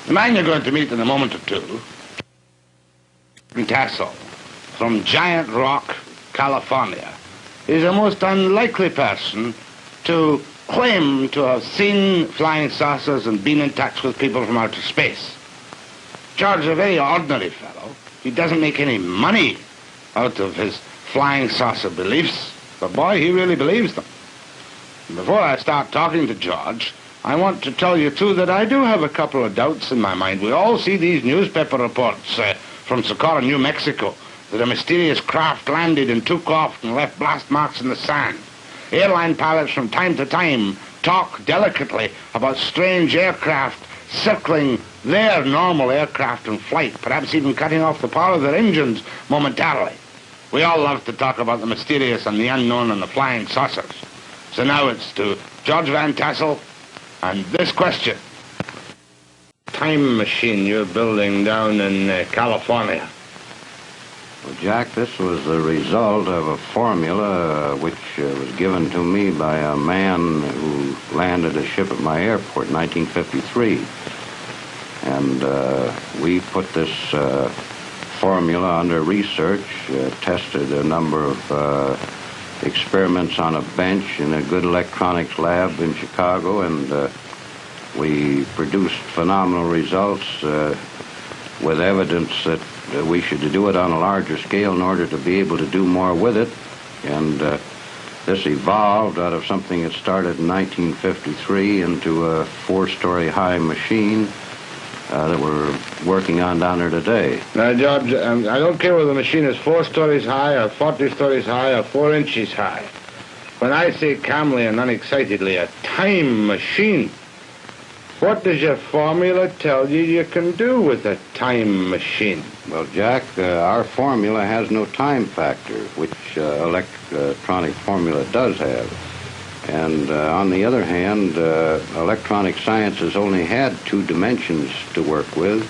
The man you're going to meet in a moment or two, Tassel, from Giant Rock, California, is a most unlikely person to claim to have seen flying saucers and been in touch with people from outer space. George is a very ordinary fellow. He doesn't make any money out of his flying saucer beliefs, but boy, he really believes them. And before I start talking to George, I want to tell you, too, that I do have a couple of doubts in my mind. We all see these newspaper reports from Socorro, New Mexico, that a mysterious craft landed and took off and left blast marks in the sand. Airline pilots from time to time talk delicately about strange aircraft circling their normal aircraft in flight, perhaps even cutting off the power of their engines momentarily. We all love to talk about the mysterious and the unknown and the flying saucers. So now it's to George Van Tassel and this question. Time machine you're building down in California. Well, Jack, this was the result of a formula which was given to me by a man who landed a ship at my airport in 1953. And we put this formula under research, tested a number of experiments on a bench in a good electronics lab in Chicago, and we produced phenomenal results with evidence that we should do it on a larger scale in order to be able to do more with it. And this evolved out of something that started in 1953 into a 4-story high machine that we're working on down there today. Now, George, I don't care whether the machine is 4 stories high or 40 stories high or 4 inches high. When I say calmly and unexcitedly, a time machine, what does your formula tell you can do with a time machine? Well, Jack, our formula has no time factor, which electronic formula does have. And on the other hand, electronic science has only had 2 dimensions to work with,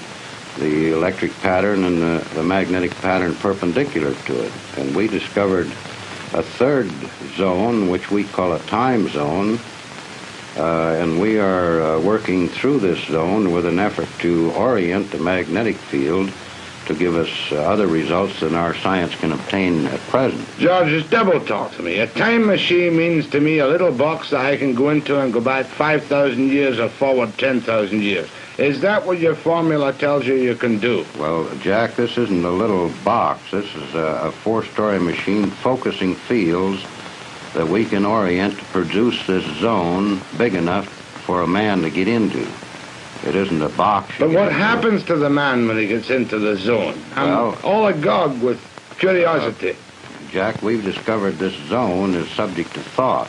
the electric pattern and the magnetic pattern perpendicular to it. And we discovered a 3rd zone, which we call a time zone, and we are working through this zone with an effort to orient the magnetic field to give us other results than our science can obtain at present. George, just double talk to me. A time machine means to me a little box that I can go into and go back 5,000 years or forward 10,000 years. Is that what your formula tells you can do? Well, Jack, this isn't a little box. This is a 4-story machine focusing fields that we can orient to produce this zone big enough for a man to get into. It isn't a box. But what happens to the man when he gets into the zone? I'm all agog with curiosity. Jack, we've discovered this zone is subject to thought.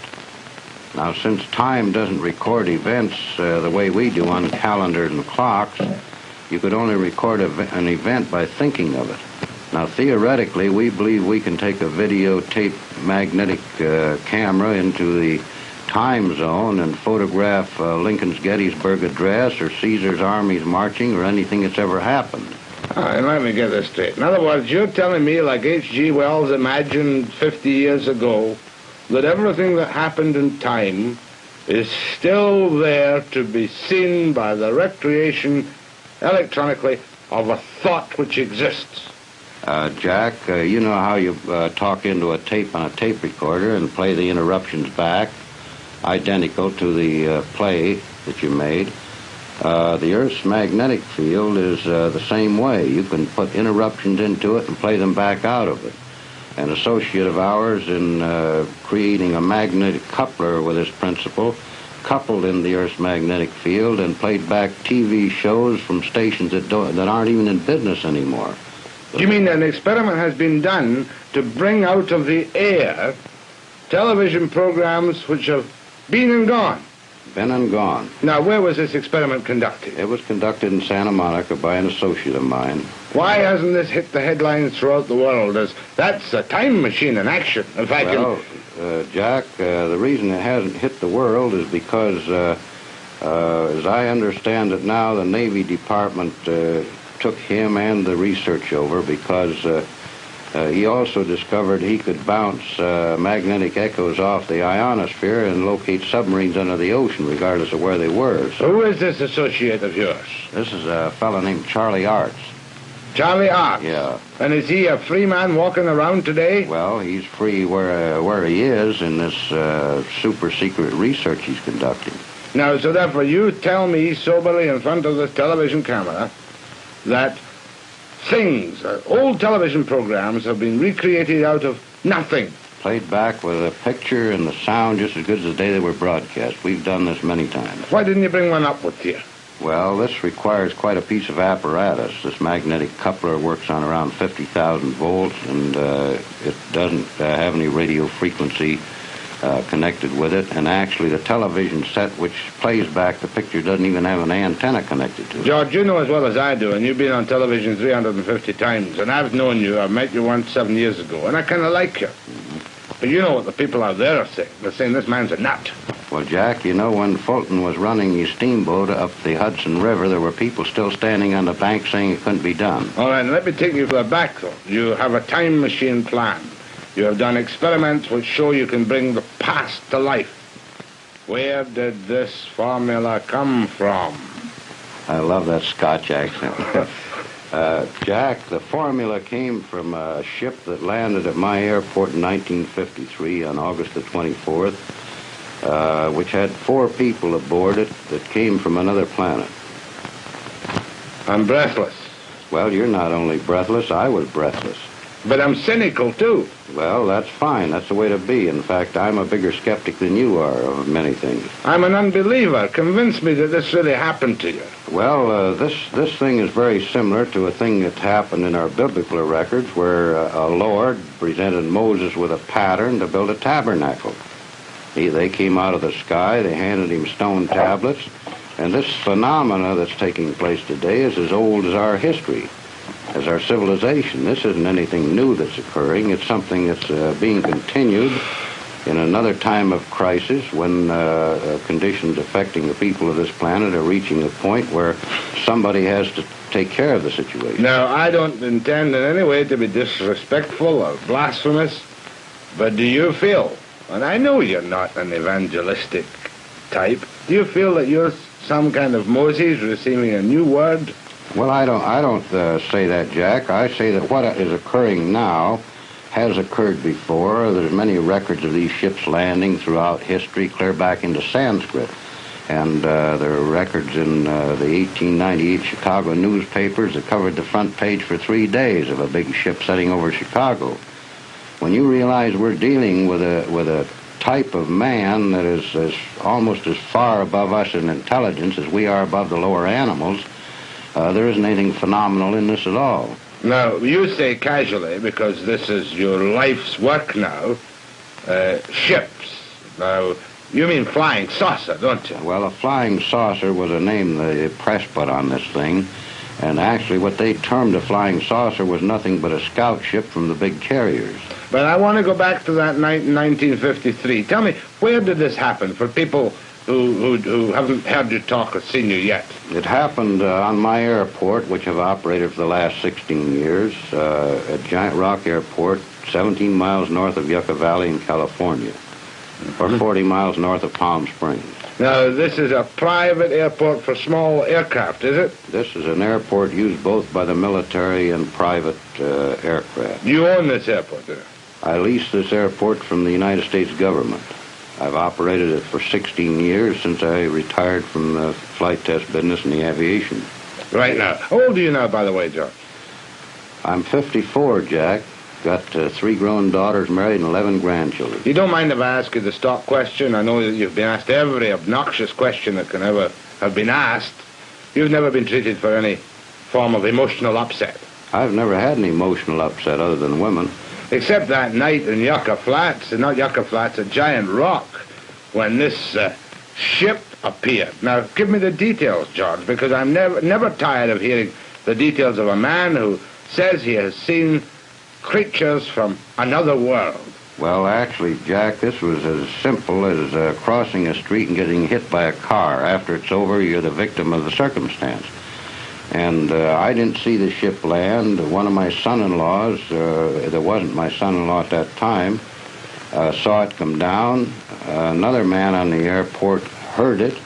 Now, since time doesn't record events the way we do on calendars and clocks, you could only record an event by thinking of it. Now, theoretically, we believe we can take a videotape magnetic camera into the time zone and photograph Lincoln's Gettysburg Address or Caesar's armies marching or anything that's ever happened. All right, let me get this straight. In other words, you're telling me, like H.G. Wells imagined 50 years ago, that everything that happened in time is still there to be seen by the recreation electronically of a thought which exists. Jack, you know how you talk into a tape on a tape recorder and play the interruptions back, identical to the play that you made. The Earth's magnetic field is the same way. You can put interruptions into it and play them back out of it. An associate of ours in creating a magnetic coupler with this principle coupled in the Earth's magnetic field and played back TV shows from stations that aren't even in business anymore. You mean an experiment has been done to bring out of the air television programs which have been and gone? Been and gone. Now, where was this experiment conducted? It was conducted in Santa Monica by an associate of mine. Why hasn't this hit the headlines throughout the world as that's a time machine in action? If I can... Jack, the reason it hasn't hit the world is because, as I understand it now, the Navy Department took him and the research over because He also discovered he could bounce magnetic echoes off the ionosphere and locate submarines under the ocean, regardless of where they were. So who is this associate of yours? this is a fellow named Charlie Arts. Charlie Arts? Yeah. And is he a free man walking around today? Well, he's free where he is in this super secret research he's conducting. Now, so therefore you tell me soberly in front of this television camera that things, old television programs have been recreated out of nothing. Played back with a picture and the sound just as good as the day they were broadcast. We've done this many times. Why didn't you bring one up with you? Well, this requires quite a piece of apparatus. This magnetic coupler works on around 50,000 volts, and it doesn't have any radio frequency connected with it. And actually, the television set which plays back the picture doesn't even have an antenna connected to it. George, you know as well as I do, and you've been on television 350 times, and I've known you. I met you once 7 years ago, and I kind of like you. Mm-hmm. But you know what the people out there are saying. They're saying this man's a nut. Well, Jack, you know, when Fulton was running his steamboat up the Hudson River, there were people still standing on the bank saying it couldn't be done. All right, let me take you back, though. You have a time machine plan. You have done experiments which show you can bring the past to life. Where did this formula come from? I love that Scotch accent. Jack, the formula came from a ship that landed at my airport in 1953 on August the 24th, which had 4 people aboard it that came from another planet. I'm breathless. Well, you're not only breathless, I was breathless. But I'm cynical, too. Well, that's fine. That's the way to be. In fact, I'm a bigger skeptic than you are of many things. I'm an unbeliever. Convince me that this really happened to you. Well, this thing is very similar to a thing that happened in our biblical records where a Lord presented Moses with a pattern to build a tabernacle. They came out of the sky, they handed him stone tablets, and this phenomena that's taking place today is as old as our history, as our civilization. This isn't anything new that's occurring. It's something that's being continued in another time of crisis when conditions affecting the people of this planet are reaching a point where somebody has to take care of the situation. Now, I don't intend in any way to be disrespectful or blasphemous, but do you feel, and I know you're not an evangelistic type, do you feel that you're some kind of Moses receiving a new word? Well, I don't say that, Jack. I say that what is occurring now has occurred before. There's many records of these ships landing throughout history, clear back into Sanskrit. And there are records in the 1898 Chicago newspapers that covered the front page for 3 days of a big ship setting over Chicago. When you realize we're dealing with a type of man that is almost as far above us in intelligence as we are above the lower animals, there isn't anything phenomenal in this at all. Now, you say casually, because this is your life's work now, ships. Now, you mean flying saucer, don't you? Well, a flying saucer was a name the press put on this thing. And actually what they termed a flying saucer was nothing but a scout ship from the big carriers. But I want to go back to that night in 1953. Tell me, where did this happen for people who haven't heard you talk or seen you yet? It happened on my airport, which I've operated for the last 16 years, at Giant Rock Airport, 17 miles north of Yucca Valley in California, or 40 miles north of Palm Springs. Now, this is a private airport for small aircraft, is it? This is an airport used both by the military and private aircraft. You own this airport, do you? I lease this airport from the United States government. I've operated it for 16 years since I retired from the flight test business and the aviation. Right now. How old are you now, by the way, George? I'm 54, Jack. Got 3 grown daughters married and 11 grandchildren. You don't mind if I ask you the stock question? I know that you've been asked every obnoxious question that can ever have been asked. You've never been treated for any form of emotional upset. I've never had an emotional upset other than women. Except that night in Yucca Flats, not Yucca Flats, at Giant Rock, when this ship appeared. Now, give me the details, George, because I'm never tired of hearing the details of a man who says he has seen creatures from another world. Well, actually, Jack, this was as simple as crossing a street and getting hit by a car. After it's over, you're the victim of the circumstance. And I didn't see the ship land. One of my son-in-laws, there wasn't my son-in-law at that time, saw it come down. Another man on the airport heard it,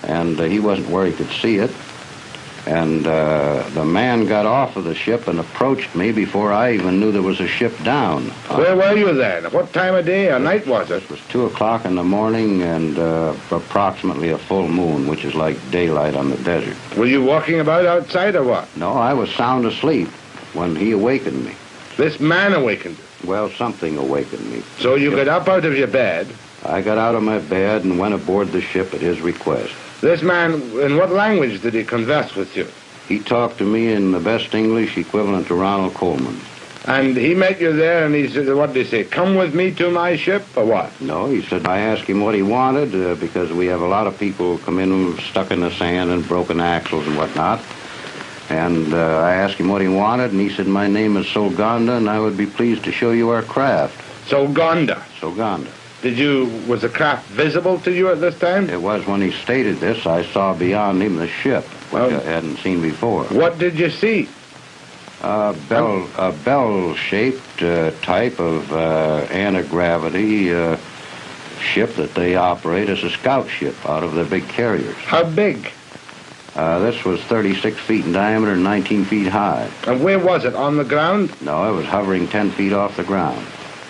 and he wasn't where he could see it. And the man got off of the ship and approached me before I even knew there was a ship down. Where were you then? What time of day or night was it? It was 2 o'clock in the morning and approximately a full moon, which is like daylight on the desert. Were you walking about outside or what? No, I was sound asleep when he awakened me. This man awakened you? Well, something awakened me. So you got up out of your bed? I got out of my bed and went aboard the ship at his request. This man, in what language did he converse with you? He talked to me in the best English equivalent to Ronald Coleman. And he met you there and he said, what did he say, come with me to my ship, or what? No, he said, I asked him what he wanted because we have a lot of people come in who stuck in the sand and broken axles and whatnot. And I asked him what he wanted, and he said, my name is Solganda, and I would be pleased to show you our craft. Solganda? Solganda. Was the craft visible to you at this time? It was when he stated this. I saw beyond him the ship, which I hadn't seen before. What did you see? A bell-shaped type of anti-gravity ship that they operate as a scout ship out of their big carriers. How big? This was 36 feet in diameter and 19 feet high. And where was it, on the ground? No, it was hovering 10 feet off the ground.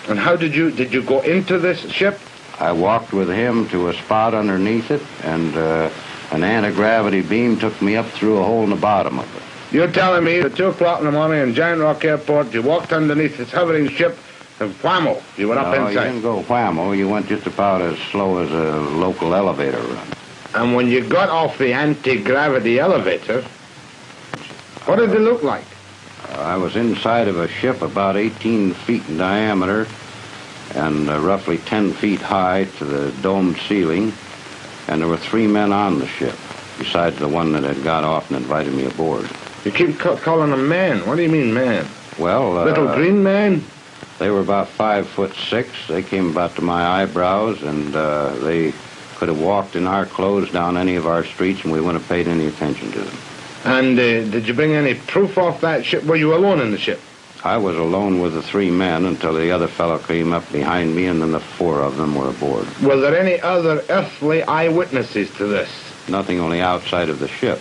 And how did you go into this ship? I walked with him to a spot underneath it, and an anti-gravity beam took me up through a hole in the bottom of it. You're telling me at 2 o'clock in the morning in Giant Rock Airport, you walked underneath this hovering ship, and whammo, you went up inside. No, you didn't go whammo. You went just about as slow as a local elevator run. And when you got off the anti-gravity elevator, what did it look like? I was inside of a ship about 18 feet in diameter and roughly 10 feet high to the domed ceiling, and there were 3 men on the ship, besides the one that had got off and invited me aboard. You keep calling them man. What do you mean, man? Well, little green man? They were about 5'6". They came about to my eyebrows, and they could have walked in our clothes down any of our streets, and we wouldn't have paid any attention to them. And did you bring any proof off that ship? Were you alone in the ship? I was alone with the 3 men until the other fellow came up behind me, and then the 4 of them were aboard. Were there any other earthly eyewitnesses to this? Nothing, only outside of the ship.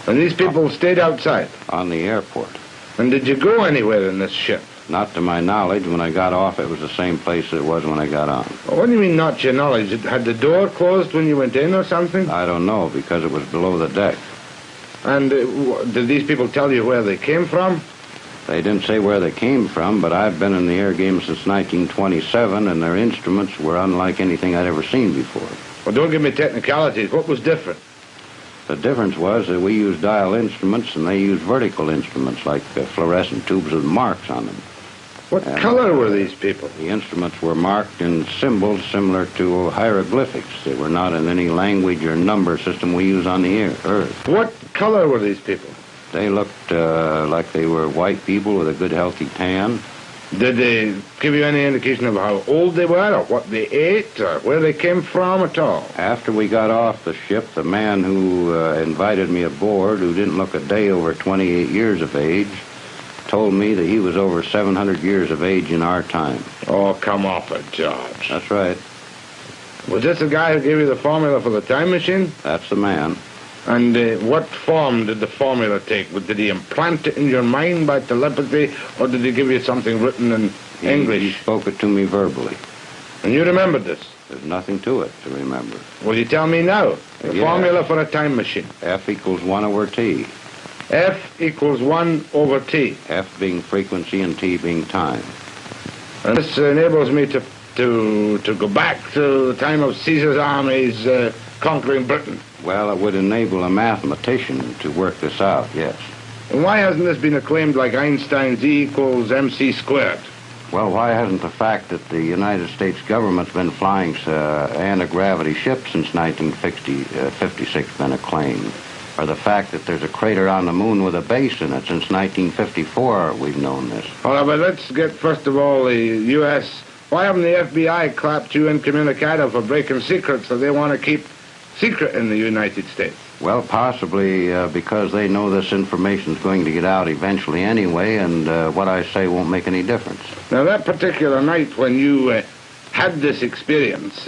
And these people stayed outside? On the airport. And did you go anywhere in this ship? Not to my knowledge. When I got off, it was the same place it was when I got on. Well, what do you mean, not to your knowledge? Had the door closed when you went in or something? I don't know, because it was below the deck. And did these people tell you where they came from? They didn't say where they came from, but I've been in the air game since 1927, and their instruments were unlike anything I'd ever seen before. Well, don't give me technicalities. What was different? The difference was that we used dial instruments, and they used vertical instruments, like fluorescent tubes with marks on them. What color were these people? The instruments were marked in symbols similar to hieroglyphics. They were not in any language or number system we use on the Earth. What color were these people? They looked like they were white people with a good, healthy tan. Did they give you any indication of how old they were, or what they ate, or where they came from at all? After we got off the ship, the man who invited me aboard, who didn't look a day over 28 years of age, told me that he was over 700 years of age in our time. Oh, come off it, George. That's right. Was this the guy who gave you the formula for the time machine? That's the man. And what form did the formula take? Did he implant it in your mind by telepathy, or did he give you something written in English? He spoke it to me verbally. And you remembered this? There's nothing to it to remember. Will you tell me now? The formula for a time machine. F equals 1 over T. F equals 1 over T. F being frequency and T being time. And this enables me to go back to the time of Caesar's armies conquering Britain. Well, it would enable a mathematician to work this out, yes. And why hasn't this been acclaimed like Einstein's E equals mc squared? Well, why hasn't the fact that the United States government's been flying anti-gravity ships since 1956 been acclaimed? Or the fact that there's a crater on the moon with a base in it since 1954, we've known this. All right, but let's get, first of all, the U.S. Why haven't the FBI clapped you incommunicado for breaking secrets that they want to keep secret in the United States? Well, possibly because they know this information is going to get out eventually anyway, and what I say won't make any difference. Now, that particular night when you had this experience,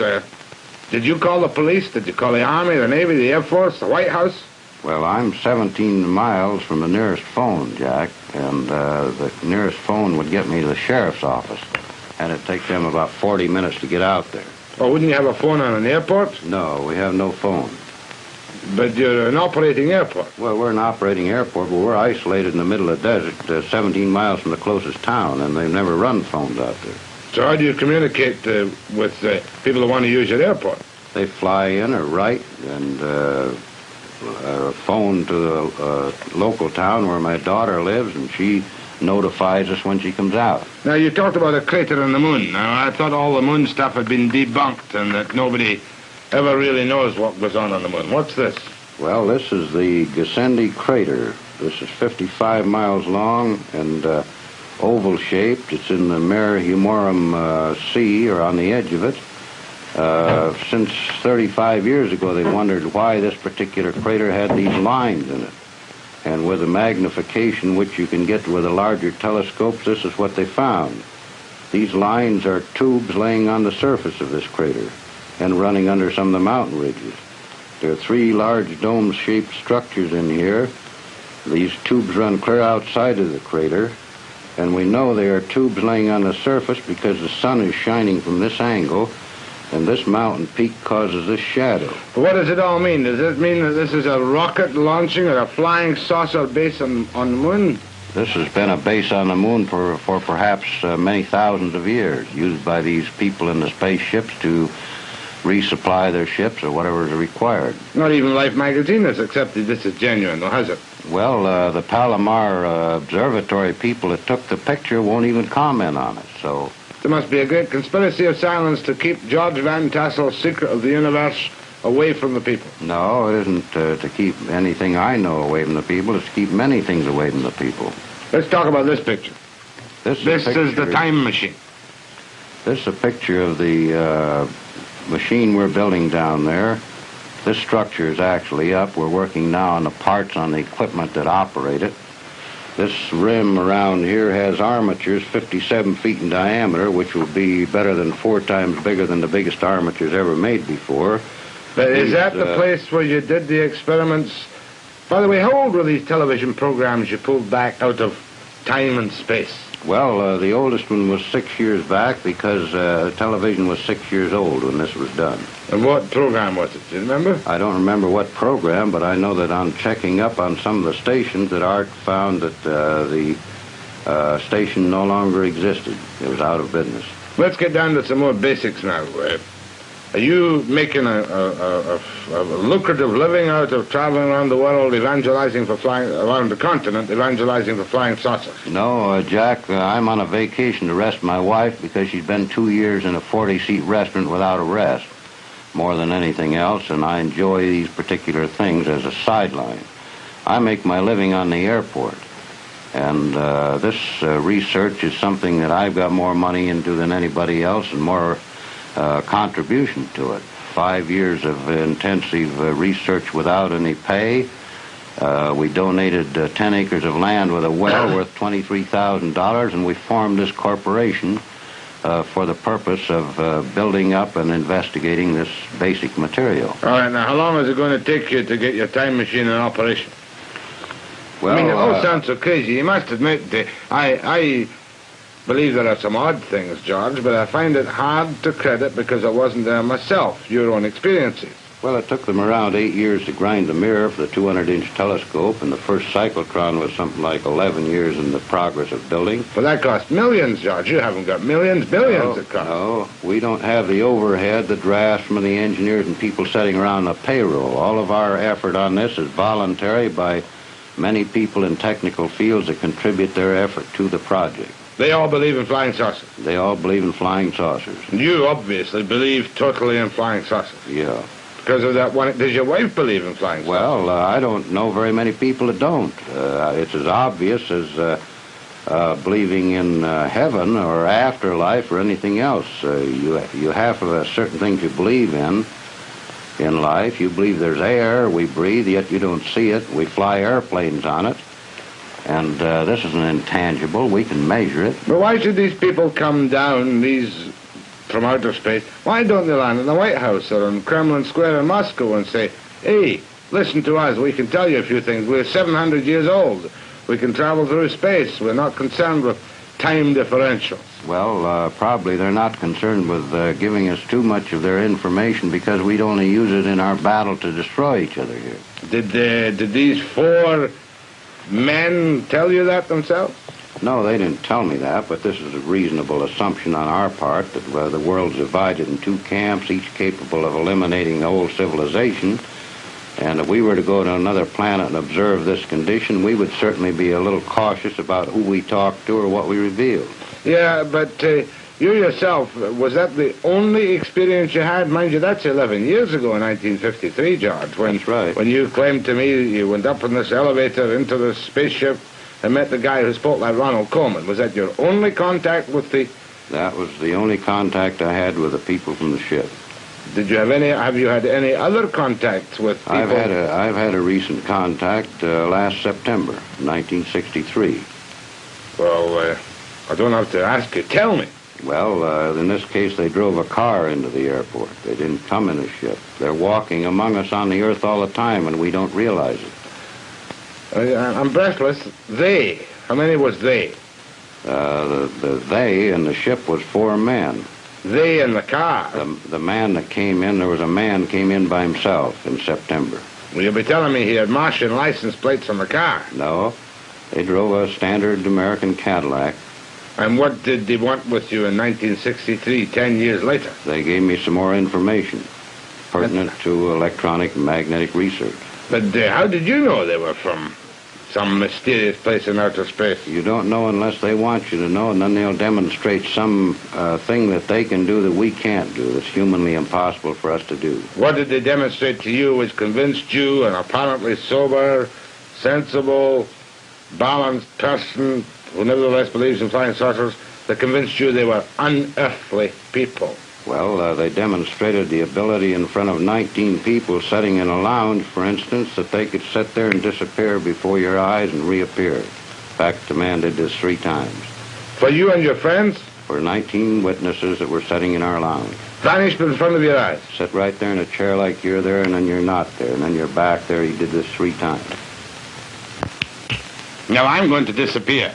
did you call the police? Did you call the Army, the Navy, the Air Force, the White House? Well, I'm 17 miles from the nearest phone, Jack, and the nearest phone would get me to the sheriff's office, and it'd take them about 40 minutes to get out there. Or wouldn't you have a phone on an airport? No, we have no phone. But you're an operating airport. Well, we're an operating airport, but we're isolated in the middle of the desert, 17 miles from the closest town, and they've never run phones out there. So how do you communicate with people who want to use your airport? They fly in or write and phone to the local town where my daughter lives, and she notifies us when she comes out. Now, you talked about a crater on the moon. Now, I thought all the moon stuff had been debunked and that nobody ever really knows what goes on the moon. What's this? Well, this is the Gassendi crater. This is 55 miles long and oval-shaped. It's in the Mare Humorum Sea, or on the edge of it. Since 35 years ago, they wondered why this particular crater had these lines in it. And with the magnification which you can get with a larger telescope, this is what they found. These lines are tubes laying on the surface of this crater and running under some of the mountain ridges. There are 3 large dome-shaped structures in here. These tubes run clear outside of the crater, and we know they are tubes laying on the surface because the sun is shining from this angle, and this mountain peak causes this shadow. But what does it all mean? Does it mean that this is a rocket launching or a flying saucer base on the moon? This has been a base on the moon for perhaps many thousands of years, used by these people in the spaceships to resupply their ships or whatever is required. Not even Life magazine has accepted this as genuine, though, has it? Well, the Palomar Observatory people that took the picture won't even comment on it, so... There must be a great conspiracy of silence to keep George Van Tassel's secret of the universe away from the people. No, it isn't to keep anything I know away from the people. It's to keep many things away from the people. Let's talk about this picture. This is the time machine. This is a picture of the machine we're building down there. This structure is actually up. We're working now on the parts on the equipment that operate it. This rim around here has armatures 57 feet in diameter, which will be better than 4 times bigger than the biggest armatures ever made before. But is that the place where you did the experiments? By the way, how old were these television programs you pulled back out of time and space? Well, the oldest one was 6 years back because television was 6 years old when this was done. And what program was it? Do you remember? I don't remember what program, but I know that on checking up on some of the stations that Art found that the station no longer existed. It was out of business. Let's get down to some more basics now. Are you making a lucrative living out of traveling around the world, evangelizing for flying, around the continent, evangelizing for flying saucers? No, Jack, I'm on a vacation to rest my wife because she's been 2 years in a 40-seat restaurant without a rest, more than anything else, and I enjoy these particular things as a sideline. I make my living on the airport, and this research is something that I've got more money into than anybody else and more contribution to it. 5 years of intensive research without any pay. We donated 10 acres of land with a well worth $23,000, and we formed this corporation for the purpose of building up and investigating this basic material. All right, now how long is it going to take you to get your time machine in operation? Well, I mean, it all sounds so crazy. You must admit, I believe there are some odd things, George, but I find it hard to credit because I wasn't there myself, your own experiences. Well, it took them around 8 years to grind the mirror for the 200-inch telescope, and the first cyclotron was something like 11 years in the progress of building. But that cost millions, George. You haven't got millions, billions it cost. No, we don't have the overhead, the drafts from the engineers and people sitting around the payroll. All of our effort on this is voluntary by many people in technical fields that contribute their effort to the project. They all believe in flying saucers? They all believe in flying saucers. And you obviously believe totally in flying saucers? Yeah. Because of that one, does your wife believe in flying saucers? Well, I don't know very many people that don't. It's as obvious as believing in heaven or afterlife or anything else. You have certain things you believe in. in life. You believe there's air we breathe, yet you don't see it. We fly airplanes on it. And this is an intangible. We can measure it. But why should these people come down, from outer space? Why don't they land in the White House or in Kremlin Square in Moscow and say, hey, listen to us, we can tell you a few things. We're 700 years old. We can travel through space. We're not concerned with time differentials. Well, probably they're not concerned with giving us too much of their information because we'd only use it in our battle to destroy each other here. Did these 4 men tell you that themselves? No, they didn't tell me that, but this is a reasonable assumption on our part that the world's divided in 2 camps, each capable of eliminating the whole civilization. And if we were to go to another planet and observe this condition, we would certainly be a little cautious about who we talk to or what we reveal. Yeah, but you yourself, was that the only experience you had? Mind you, that's 11 years ago in 1953, George. That's right. When you claimed to me you went up in this elevator into the spaceship and met the guy who spoke like Ronald Koeman. Was that your only contact with the... That was the only contact I had with the people from the ship. Have you had any other contacts with people? I've had a recent contact last September, 1963. Well, I don't have to ask you. Tell me. Well, in this case, they drove a car into the airport. They didn't come in a ship. They're walking among us on the earth all the time, and we don't realize it. I'm breathless. They. How many was they? The they in the ship was 4 men. They in the car? The man that came in, there was a man came in by himself in September. Will you be telling me he had Martian license plates on the car? No. They drove a standard American Cadillac. And what did they want with you in 1963, 10 years later? They gave me some more information pertinent to electronic and magnetic research. But how did you know they were from some mysterious place in outer space? You don't know unless they want you to know, and then they'll demonstrate some thing that they can do that we can't do, that's humanly impossible for us to do. What did they demonstrate to you which convinced you, an apparently sober, sensible, balanced person who nevertheless believes in flying saucers, that convinced you they were unearthly people? Well, they demonstrated the ability in front of 19 people sitting in a lounge, for instance, that they could sit there and disappear before your eyes and reappear. In fact, the man did this 3 times. For you and your friends? For 19 witnesses that were sitting in our lounge. Vanished in front of your eyes? Sit right there in a chair like you're there, and then you're not there, and then you're back there. He did this 3 times. Now I'm going to disappear.